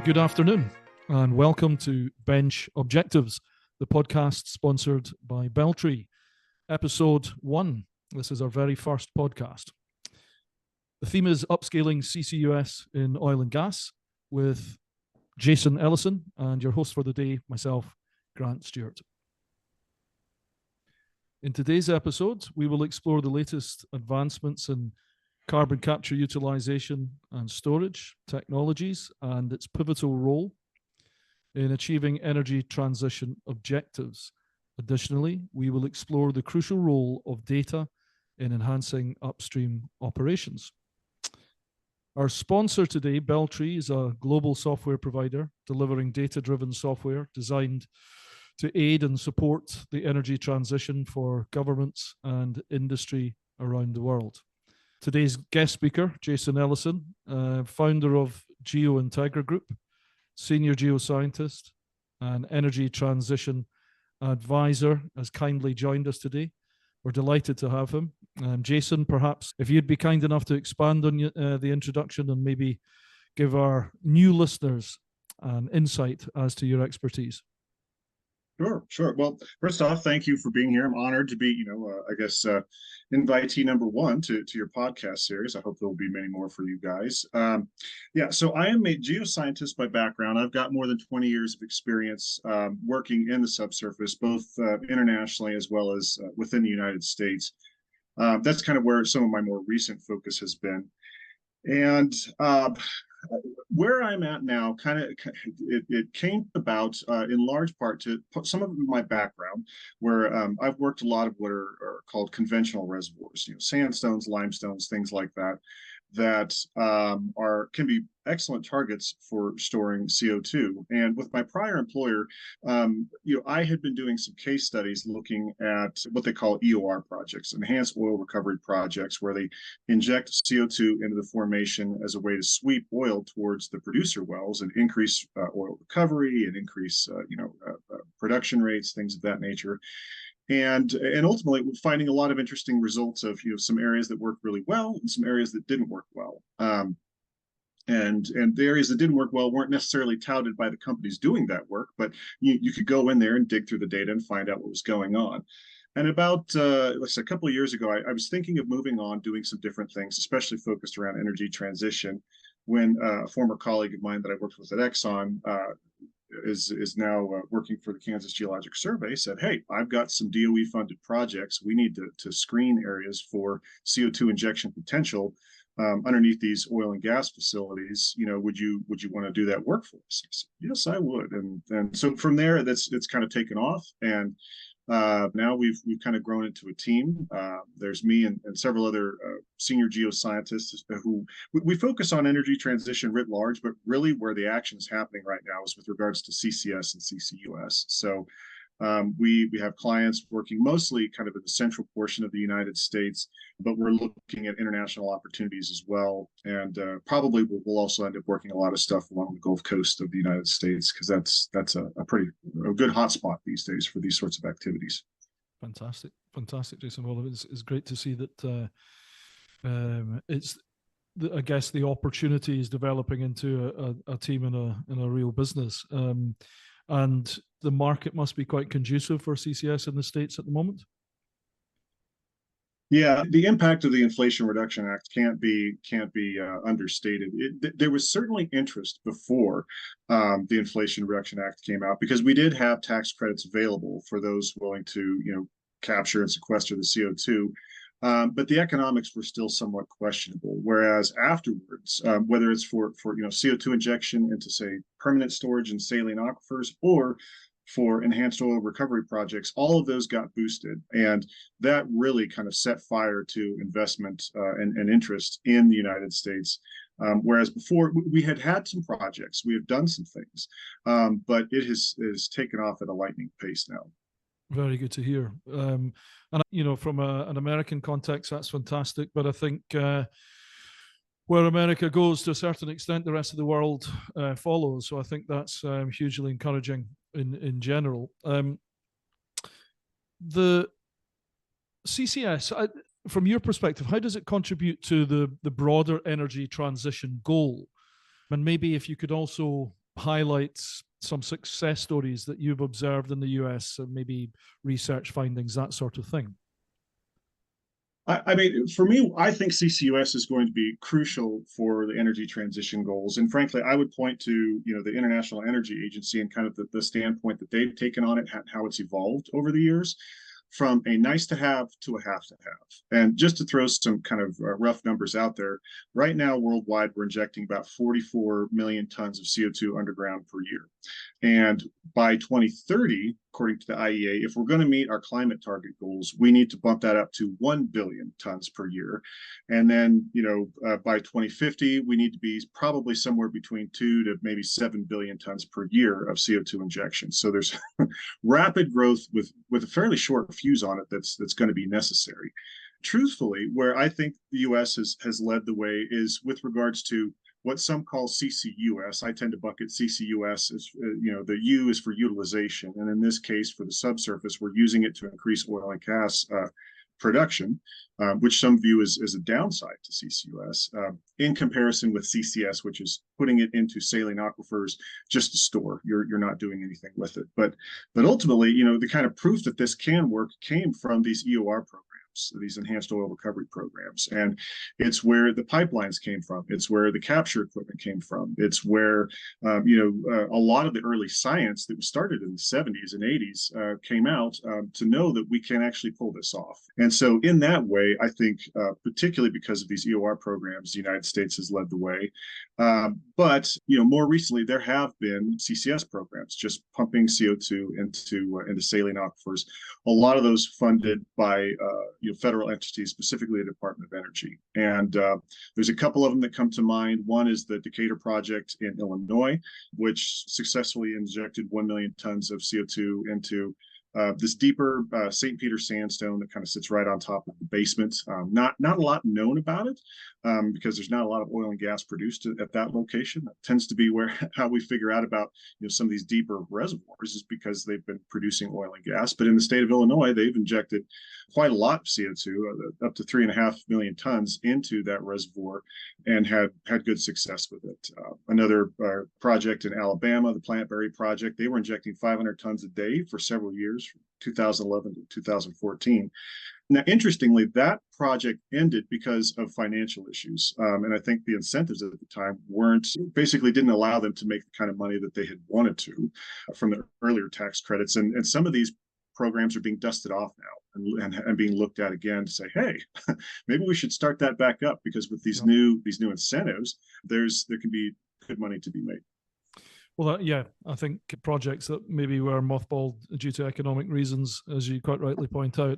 Good afternoon, and welcome to Bench Objectives, the podcast sponsored by Beltree, episode 1. This is our very first podcast. The theme is upscaling CCUS in oil and gas with Jason Ellison, and your host for the day, myself, Grant Stewart. In today's episode, we will explore the latest advancements in carbon capture utilization and storage technologies and its pivotal role in achieving energy transition objectives. Additionally, we will explore the crucial role of data in enhancing upstream operations. Our sponsor today, Beltree, is a global software provider delivering data-driven software designed to aid and support the energy transition for governments and industry around the world. Today's guest speaker, Jason Ellison, founder of GeoIntegra Group, senior geoscientist and energy transition advisor, has kindly joined us today. We're delighted to have him. Jason, perhaps if you'd be kind enough to expand on the introduction and maybe give our new listeners an insight as to your expertise. Sure. Well, first off, thank you for being here. I'm honored to be, invitee number 1 to your podcast series. I hope there will be many more for you guys. So I am a geoscientist by background. I've got more than 20 years of experience working in the subsurface, both internationally as well as within the United States. That's kind of where some of my more recent focus has been. And where I'm at now, it came about in large part to put some of my background, where I've worked a lot of what are called conventional reservoirs, sandstones, limestones, things like that, that can be excellent targets for storing CO2. And with my prior employer, I had been doing some case studies looking at what they call EOR projects, enhanced oil recovery projects, where they inject CO2 into the formation as a way to sweep oil towards the producer wells and increase oil recovery and increase production rates, things of that nature. And ultimately finding a lot of interesting results of some areas that worked really well and some areas that didn't work well. And the areas that didn't work well weren't necessarily touted by the companies doing that work, but you could go in there and dig through the data and find out what was going on. And about a couple of years ago, I was thinking of moving on, doing some different things, especially focused around energy transition, when a former colleague of mine that I worked with at Exxon is now working for the Kansas Geologic Survey, said, "Hey, I've got some DOE funded projects. We need to screen areas for CO2 injection potential underneath these oil and gas facilities. Would you want to do that work for us?" I said, "Yes, I would." And so from there, it's kind of taken off. And now we've kind of grown into a team. There's me and several other senior geoscientists who we focus on energy transition writ large, but really where the action is happening right now is with regards to CCS and CCUS. So we have clients working mostly kind of in the central portion of the United States, but we're looking at international opportunities as well. And probably we'll also end up working a lot of stuff along the Gulf Coast of the United States, because that's a good hotspot these days for these sorts of activities. Fantastic, Jason. Well, it's great to see that I guess the opportunity is developing into a team in a real business. And the market must be quite conducive for CCS in the States at the moment. Yeah, the impact of the Inflation Reduction Act can't be understated. There was certainly interest before the Inflation Reduction Act came out, because we did have tax credits available for those willing to capture and sequester the CO2. But the economics were still somewhat questionable. Whereas afterwards, whether it's for CO2 injection into, say, permanent storage in saline aquifers, or for enhanced oil recovery projects, all of those got boosted. And that really kind of set fire to investment and interest in the United States. Whereas before, we had some projects, we have done some things, but it has taken off at a lightning pace now. Very good to hear. And from an American context, that's fantastic. But I think where America goes, to a certain extent, the rest of the world follows. So I think that's hugely encouraging in general. The CCS, from your perspective, how does it contribute to the broader energy transition goal? And maybe if you could also highlight some success stories that you've observed in the US, and maybe research findings, that sort of thing? I mean, for me, I think CCUS is going to be crucial for the energy transition goals. And frankly, I would point to, the International Energy Agency and kind of the standpoint that they've taken on it, how it's evolved over the years, from a nice to have to a have to have. And just to throw some kind of rough numbers out there, right now worldwide, we're injecting about 44 million tons of CO2 underground per year. And by 2030, according to the IEA, if we're going to meet our climate target goals, we need to bump that up to 1 billion tons per year. And then, by 2050, we need to be probably somewhere between 2 to maybe 7 billion tons per year of CO2 injection. So there's rapid growth with a fairly short fuse on it that's going to be necessary. Truthfully, where I think the US has led the way is with regards to what some call CCUS. I tend to bucket CCUS as, the U is for utilization. And in this case, for the subsurface, we're using it to increase oil and gas production, which some view as a downside to CCUS, in comparison with CCS, which is putting it into saline aquifers just to store. You're not doing anything with it. But ultimately, the kind of proof that this can work came from these EOR programs, these enhanced oil recovery programs. And it's where the pipelines came from. It's where the capture equipment came from. It's where, a lot of the early science that was started in the 70s and 80s came out to know that we can actually pull this off. And so in that way, I think, particularly because of these EOR programs, the United States has led the way. But more recently, there have been CCS programs, just pumping CO2 into saline aquifers. A lot of those funded by federal entities, specifically the Department of Energy. And there's a couple of them that come to mind. One is the Decatur project in Illinois, which successfully injected 1 million tons of CO2 into this deeper St. Peter sandstone that kind of sits right on top of the basement. Not a lot known about it because there's not a lot of oil and gas produced at that location. That tends to be how we figure out about some of these deeper reservoirs is because they've been producing oil and gas. But in the state of Illinois, they've injected quite a lot of CO2, up to 3.5 million tons into that reservoir, and had good success with it. Another project in Alabama, the Plantberry project, they were injecting 500 tons a day for several years, from 2011 to 2014. Now, interestingly, that project ended because of financial issues. And I think the incentives at the time didn't allow them to make the kind of money that they had wanted to from the earlier tax credits. And some of these programs are being dusted off now and being looked at again to say, hey, maybe we should start that back up, because with these new incentives, there can be good money to be made. Well, I think projects that maybe were mothballed due to economic reasons, as you quite rightly point out,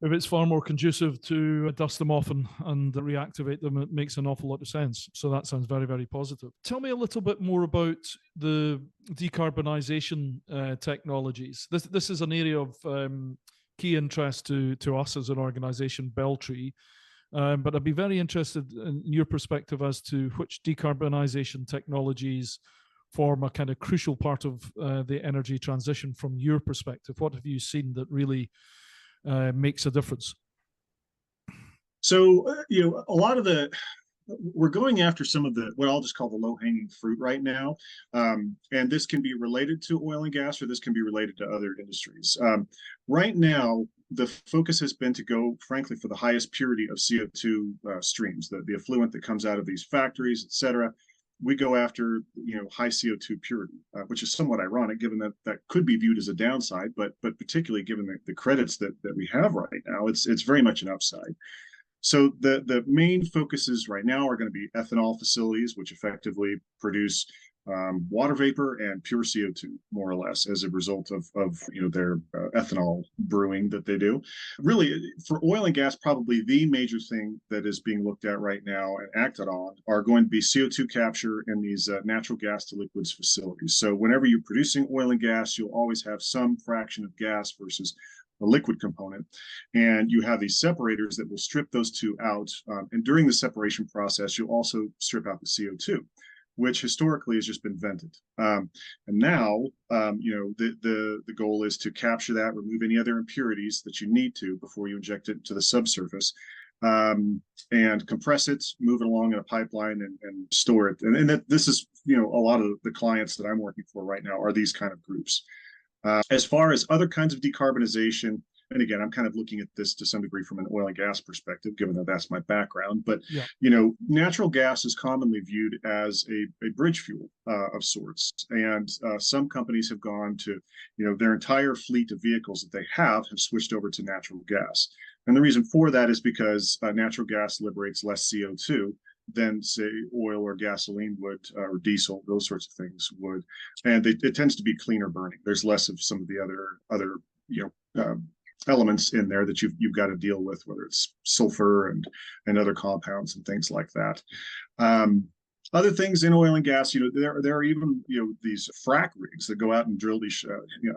if it's far more conducive to dust them off and reactivate them, it makes an awful lot of sense. So that sounds very, very positive. Tell me a little bit more about the decarbonization technologies. This is an area of key interest to us as an organization, Beltree. But I'd be very interested in your perspective as to which decarbonization technologies form a kind of crucial part of the energy transition from your perspective. What have you seen that really makes a difference? So, a lot of we're going after some of what I'll just call the low-hanging fruit right now. And this can be related to oil and gas, or this can be related to other industries. Right now, the focus has been to go, frankly, for the highest purity of CO2 streams, the effluent that comes out of these factories, et cetera. We go after, high CO2 purity, which is somewhat ironic, given that could be viewed as a downside, but particularly given the credits that we have right now, it's very much an upside. So the main focuses right now are going to be ethanol facilities, which effectively produce water vapor and pure CO2, more or less, as a result of their ethanol brewing that they do. Really, for oil and gas, probably the major thing that is being looked at right now and acted on are going to be CO2 capture in these natural gas to liquids facilities. So whenever you're producing oil and gas, you'll always have some fraction of gas versus a liquid component. And you have these separators that will strip those two out. And during the separation process, you'll also strip out the CO2, which historically has just been vented. And now, the goal is to capture that, remove any other impurities that you need to before you inject it into the subsurface, and compress it, move it along in a pipeline, and store it. And that this is, a lot of the clients that I'm working for right now are these kind of groups. As far as other kinds of decarbonization, and again, I'm kind of looking at this to some degree from an oil and gas perspective, given that that's my background. But Yeah. natural gas is commonly viewed as a bridge fuel of sorts, and some companies have gone to, their entire fleet of vehicles that they have switched over to natural gas. And the reason for that is because natural gas liberates less CO2 than, say, oil or gasoline would, or diesel, those sorts of things would, and it tends to be cleaner burning. There's less of some of the other elements in there that you've got to deal with, whether it's sulfur and other compounds and things like that. Other things in oil and gas, there are even, these frack rigs that go out and drill these,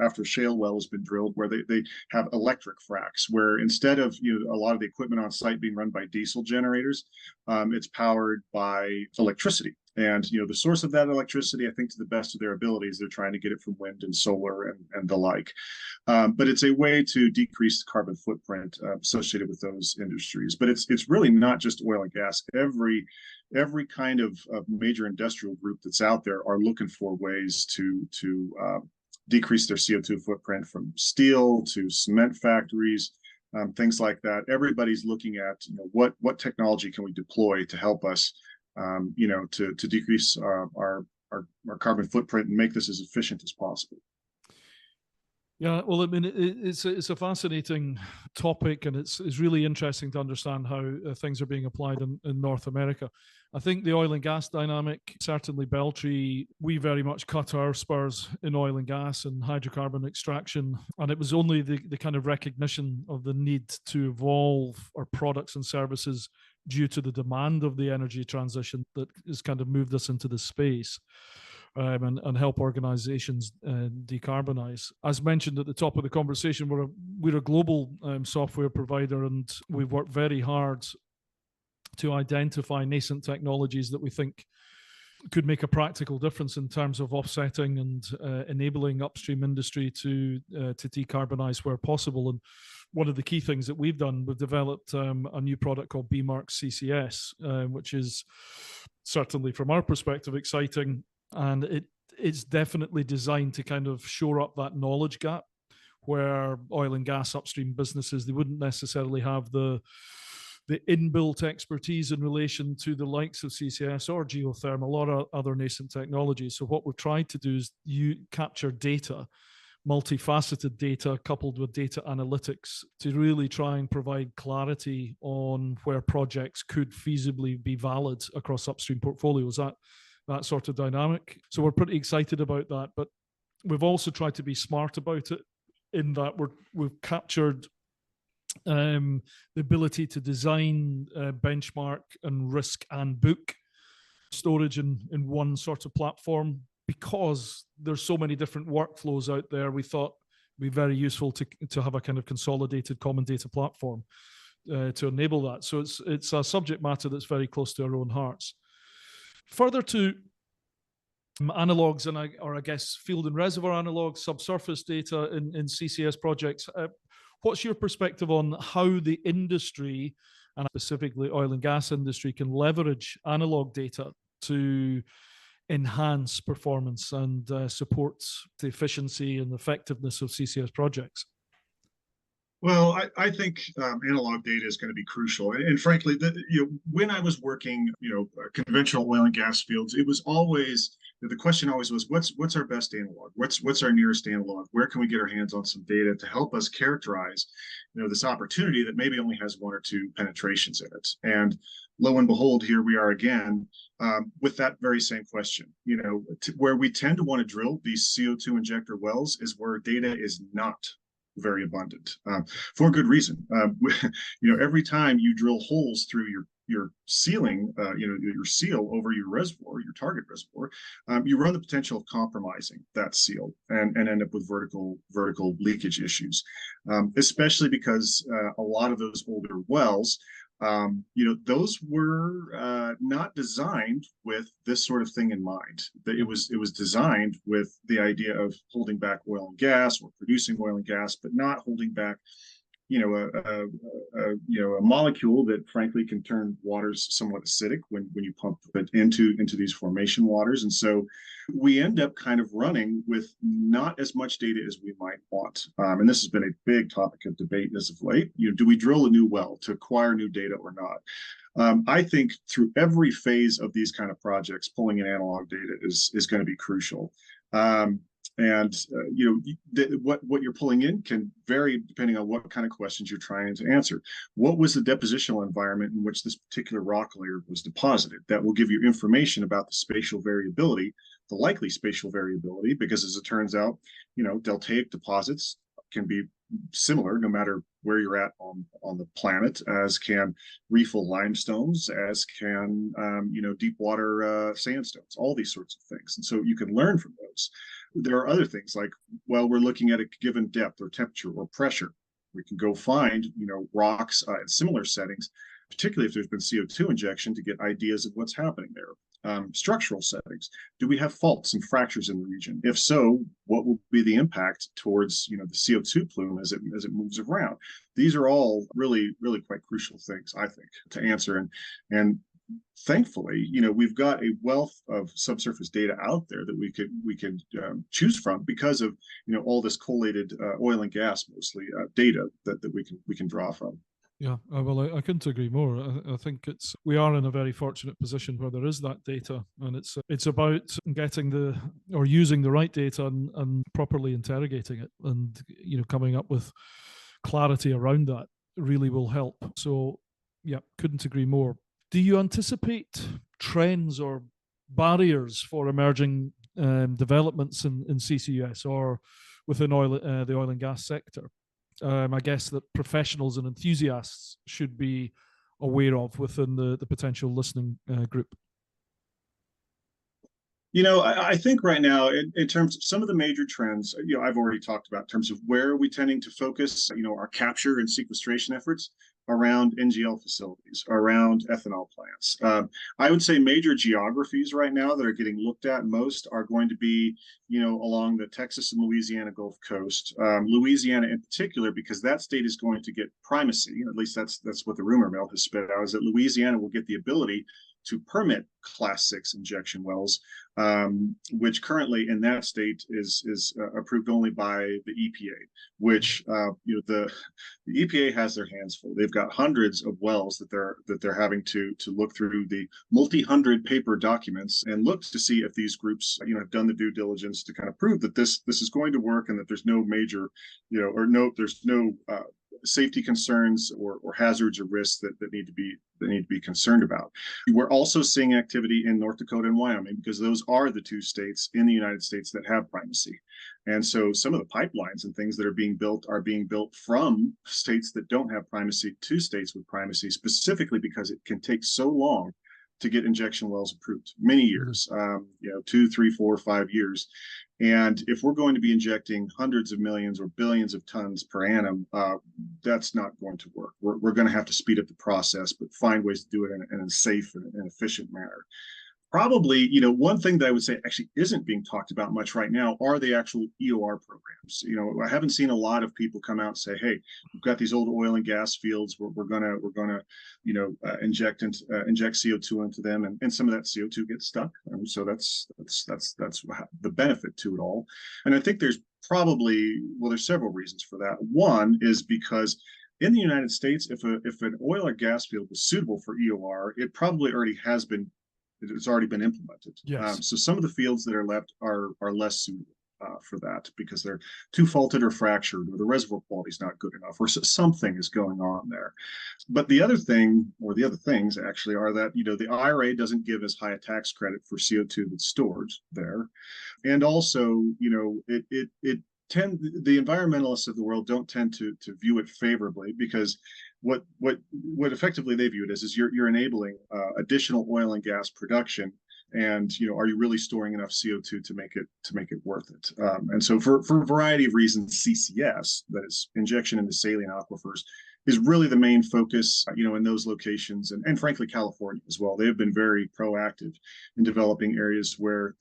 after a shale well has been drilled, where they have electric fracks, where instead of, a lot of the equipment on site being run by diesel generators, it's powered by electricity. And, the source of that electricity, I think to the best of their abilities, they're trying to get it from wind and solar and the like. But it's a way to decrease the carbon footprint associated with those industries. But it's really not just oil and gas. Every kind of major industrial group that's out there are looking for ways to decrease their CO2 footprint, from steel to cement factories, things like that. Everybody's looking at, what technology can we deploy to help us, to decrease our carbon footprint and make this as efficient as possible. Yeah, well, I mean, it's a fascinating topic, and it's really interesting to understand how things are being applied in North America. I think the oil and gas dynamic, certainly Beltree, we very much cut our spurs in oil and gas and hydrocarbon extraction, and it was only the kind of recognition of the need to evolve our products and services due to the demand of the energy transition that has kind of moved us into this space. And help organizations decarbonize. As mentioned at the top of the conversation, we're a global software provider, and we've worked very hard to identify nascent technologies that we think could make a practical difference in terms of offsetting and enabling upstream industry to decarbonize where possible. And one of the key things that we've done, we've developed a new product called BMark CCS, which is certainly from our perspective exciting. And it's definitely designed to kind of shore up that knowledge gap where oil and gas upstream businesses, they wouldn't necessarily have the inbuilt expertise in relation to the likes of CCS or geothermal or other nascent technologies. So what we've tried to do is capture data, multifaceted data coupled with data analytics, to really try and provide clarity on where projects could feasibly be valid across upstream portfolios. That sort of dynamic. So we're pretty excited about that, but we've also tried to be smart about it in that we've captured the ability to design, benchmark, and risk and book storage in one sort of platform. Because there's so many different workflows out there, we thought it'd be very useful to have a kind of consolidated common data platform to enable that. So it's a subject matter that's very close to our own hearts. Further to analogs and I guess field and reservoir analogs, subsurface data in CCS projects, what's your perspective on how the industry, and specifically oil and gas industry, can leverage analog data to enhance performance and support the efficiency and effectiveness of CCS projects? Well, I think analog data is going to be crucial, and frankly, when I was working, conventional oil and gas fields, it was always the question always was, what's our best analog? What's our nearest analog? Where can we get our hands on some data to help us characterize, this opportunity that maybe only has one or two penetrations in it? And lo and behold, here we are again with that very same question. Where we tend to want to drill these CO2 injector wells is where data is not very abundant, for good reason. Every time you drill holes through your sealing, your seal over your reservoir, your target reservoir, you run the potential of compromising that seal and end up with vertical leakage issues, especially because a lot of those older wells, those were not designed with this sort of thing in mind. That it was designed with the idea of holding back oil and gas or producing oil and gas, but not holding back, a molecule that frankly can turn waters somewhat acidic when you pump it into these formation waters. And so we end up kind of running with not as much data as we might want. And this has been a big topic of debate as of late. Do we drill a new well to acquire new data or not? I think through every phase of these kind of projects, pulling in analog data is going to be crucial. What you're pulling in can vary depending on what kind of questions you're trying to answer. What was the depositional environment in which this particular rock layer was deposited? That will give you information about the spatial variability, the likely spatial variability, because as it turns out, deltaic deposits can be similar no matter where you're at on the planet, as can reefal limestones, as can deep water sandstones, all these sorts of things. And so you can learn from those. There are other things like, well, we're looking at a given depth or temperature or pressure. We can go find rocks in similar settings, particularly if there's been CO2 injection, to get ideas of what's happening there. Structural settings. Do we have faults and fractures in the region? If so, what will be the impact towards the CO2 plume as it moves around? These are all really, really quite crucial things, I think, to answer. And thankfully, we've got a wealth of subsurface data out there that we could choose from because of all this collated oil and gas mostly data that we can draw from. Yeah, well, I couldn't agree more. I think we are in a very fortunate position where there is that data, and it's about getting using the right data and properly interrogating it, and coming up with clarity around that really will help. So, yeah, couldn't agree more. Do you anticipate trends or barriers for emerging developments in CCUS or within the oil and gas sector? I guess that professionals and enthusiasts should be aware of within the potential listening group. I think right now, in terms of some of the major trends, I've already talked about in terms of where are we tending to focus, our capture and sequestration efforts around NGL facilities, around ethanol plants. I would say major geographies right now that are getting looked at most are going to be, along the Texas and Louisiana Gulf Coast. Louisiana in particular, because that state is going to get primacy, at least that's what the rumor mill has spit out, is that Louisiana will get the ability to permit Class 6 injection wells, which currently in that state is approved only by the EPA, which the EPA has their hands full. They've got hundreds of wells that they're having to look through the multi-hundred paper documents and look to see if these groups have done the due diligence to kind of prove that this is going to work and that there's no major there's no safety concerns or hazards or risks that need to be concerned about. We're also seeing activity in North Dakota and Wyoming because those are the two states in the United States that have primacy. And so some of the pipelines and things that are being built from states that don't have primacy to states with primacy, specifically because it can take so long to get injection wells approved, many years, 2, 3, 4, 5 years. And if we're going to be injecting hundreds of millions or billions of tons per annum, that's not going to work. We're going to have to speed up the process, but find ways to do it in a safe and efficient manner. Probably, one thing that I would say actually isn't being talked about much right now are the actual EOR programs. I haven't seen a lot of people come out and say, "Hey, we've got these old oil and gas fields. We're gonna inject CO2 into them, and some of that CO2 gets stuck." And so that's the benefit to it all. And I think there's several reasons for that. One is because in the United States, if an oil or gas field was suitable for EOR, it probably already has been. It's already been implemented. Yes. So some of the fields that are left are less suitable for that because they're too faulted or fractured, or the reservoir quality is not good enough, or something is going on there. But the other thing, or the other things actually, are that the IRA doesn't give as high a tax credit for CO2 that's stored there, and also the environmentalists of the world don't tend to view it favorably because what effectively they view it as is you're enabling additional oil and gas production, and are you really storing enough CO2 to make it worth it? And so for a variety of reasons, CCS, that is injection into saline aquifers, is really the main focus, in those locations, and frankly California as well. They've been very proactive in developing areas where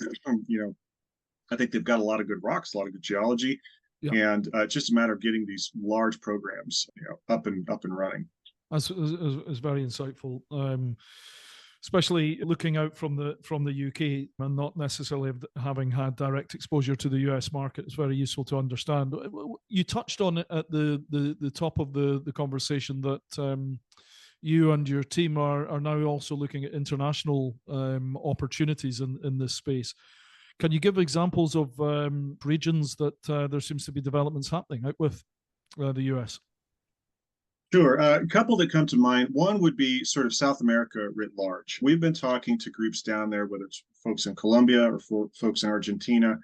I think they've got a lot of good rocks, a lot of good geology. Yeah. And it's just a matter of getting these large programs, up and running. That's very insightful. Especially looking out from the UK and not necessarily having had direct exposure to the US market, it's very useful to understand. You touched on it at the top of the conversation that you and your team are now also looking at international opportunities in this space. Can you give examples of regions that there seems to be developments happening out with the US? Sure. A couple that come to mind. One would be sort of South America writ large. We've been talking to groups down there, whether it's folks in Colombia or folks in Argentina,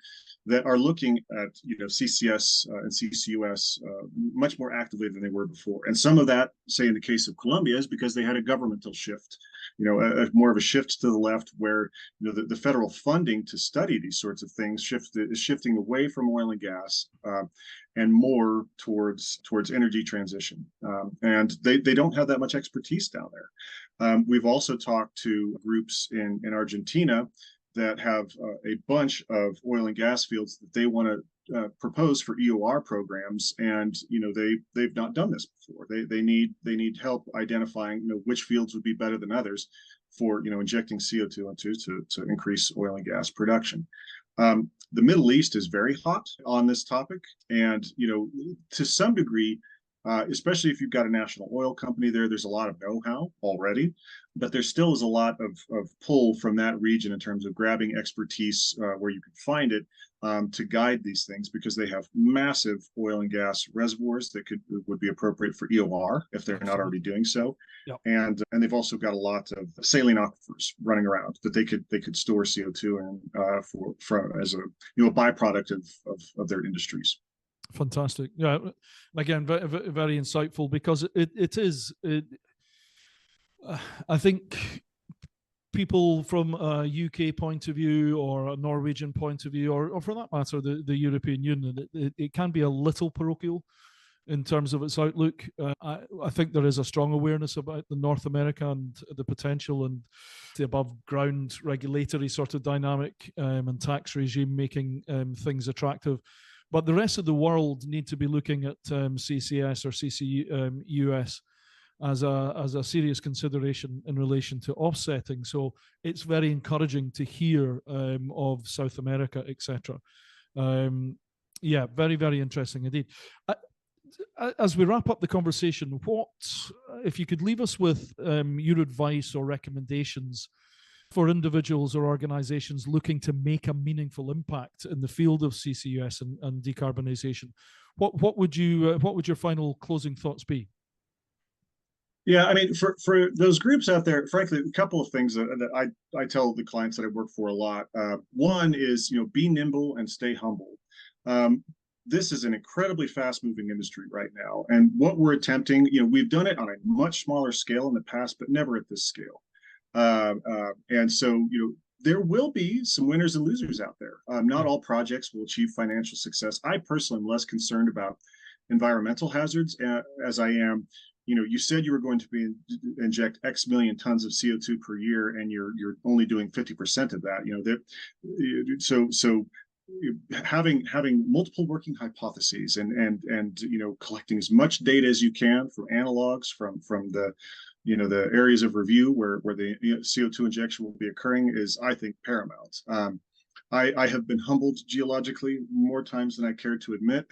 that are looking at CCS and CCUS much more actively than they were before. And some of that, say in the case of Colombia, is because they had a governmental shift, more of a shift to the left, where the federal funding to study these sorts of things is shifting away from oil and gas and more towards energy transition. And they don't have that much expertise down there. We've also talked to groups in Argentina that have a bunch of oil and gas fields that they want to propose for EOR programs, and they've not done this before. They need help identifying which fields would be better than others for injecting CO2 into to increase oil and gas production. The Middle East is very hot on this topic, and to some degree, especially if you've got a national oil company there's a lot of know-how already, but there still is a lot of pull from that region in terms of grabbing expertise where you can find it to guide these things, because they have massive oil and gas reservoirs that would be appropriate for EOR if they're not already doing so. Yep. And they've also got a lot of saline aquifers running around that they could store CO2 in for as a byproduct of their industries. Fantastic. Yeah. Again, very, very insightful, because I think people from a UK point of view or a Norwegian point of view, or for that matter, the European Union, it can be a little parochial in terms of its outlook. I think there is a strong awareness about the North America and the potential and the above ground regulatory sort of dynamic and tax regime making things attractive. But the rest of the world need to be looking at CCS or CCUS as a serious consideration in relation to offsetting. So it's very encouraging to hear of South America, etc. Yeah, very, very interesting indeed. As we wrap up the conversation, what, if you could leave us with your advice or recommendations for individuals or organizations looking to make a meaningful impact in the field of CCUS and decarbonisation, what would your final closing thoughts be? Yeah, I mean, for those groups out there, frankly, a couple of things that I tell the clients that I work for a lot. One is, be nimble and stay humble. This is an incredibly fast-moving industry right now, and what we're attempting, we've done it on a much smaller scale in the past, but never at this scale. And so, there will be some winners and losers out there. Not all projects will achieve financial success. I personally am less concerned about environmental hazards as I am. You said you were going to inject X million tons of CO2 per year, and you're only doing 50% of that. So having multiple working hypotheses and collecting as much data as you can from analogs from the the areas of review where the CO2 injection will be occurring is, I think, paramount. I have been humbled geologically more times than I care to admit,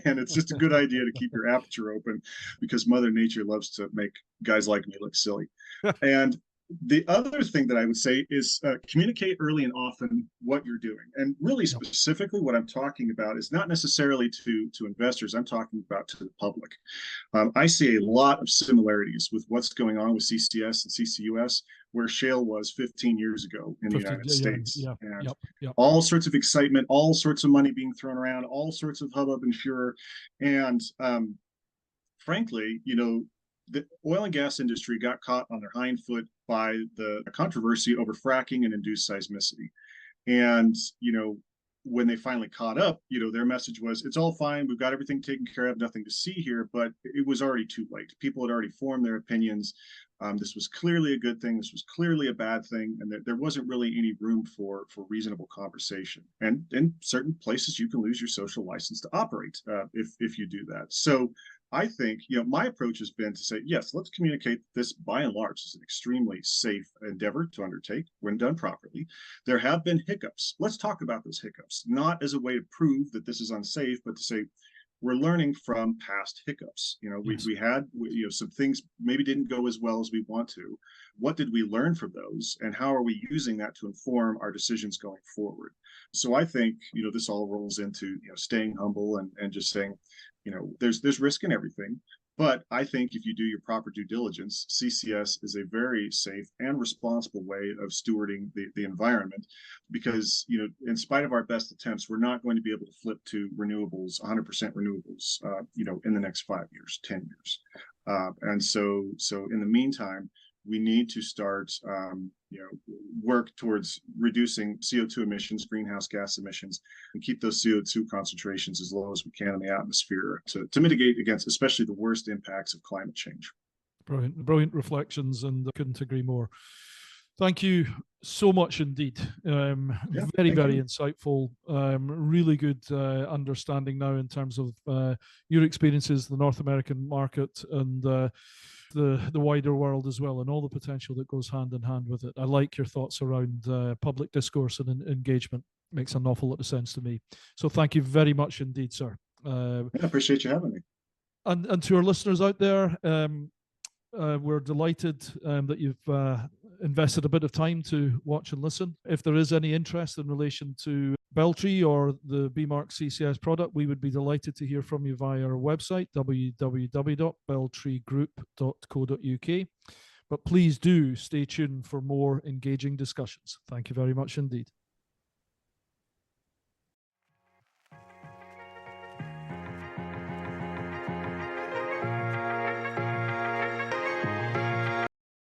and it's just a good idea to keep your aperture open, because Mother Nature loves to make guys like me look silly. And the other thing that I would say is communicate early and often what you're doing. And really specifically what I'm talking about is not necessarily to investors. I'm talking about to the public. I see a lot of similarities with what's going on with CCS and CCUS, where shale was 15 years ago in the United States. And all sorts of excitement, all sorts of money being thrown around, all sorts of hubbub and furor. And frankly, the oil and gas industry got caught on their hind foot by the controversy over fracking and induced seismicity. And, when they finally caught up, their message was, it's all fine. We've got everything taken care of, nothing to see here, but it was already too late. People had already formed their opinions. This was clearly a good thing. This was clearly a bad thing. And there wasn't really any room for reasonable conversation. And in certain places, you can lose your social license to operate if you do that. So I think, my approach has been to say, yes, let's communicate this by and large is an extremely safe endeavor to undertake when done properly. There have been hiccups. Let's talk about those hiccups, not as a way to prove that this is unsafe, but to say, we're learning from past hiccups. We had, some things maybe didn't go as well as we want to. What did we learn from those? And how are we using that to inform our decisions going forward? So I think, this all rolls into, staying humble and just saying, there's risk in everything. But I think if you do your proper due diligence, CCS is a very safe and responsible way of stewarding the environment, because, in spite of our best attempts, we're not going to be able to flip to renewables, 100% renewables, in the next 5 years, 10 years. And so in the meantime, we need to start, work towards reducing CO2 emissions, greenhouse gas emissions, and keep those CO2 concentrations as low as we can in the atmosphere to mitigate against especially the worst impacts of climate change. Brilliant reflections, and I couldn't agree more. Thank you so much indeed. Very insightful. Really good understanding now in terms of your experiences, the North American market, and the wider world as well, and all the potential that goes hand in hand with it. I like your thoughts around public discourse and engagement. Makes an awful lot of sense to me. So thank you very much indeed, sir. I appreciate you having me. And to our listeners out there, we're delighted that you've invested a bit of time to watch and listen. If there is any interest in relation to Beltree or the BMark CCS product, we would be delighted to hear from you via our website, www.beltreegroup.co.uk. But please do stay tuned for more engaging discussions. Thank you very much indeed.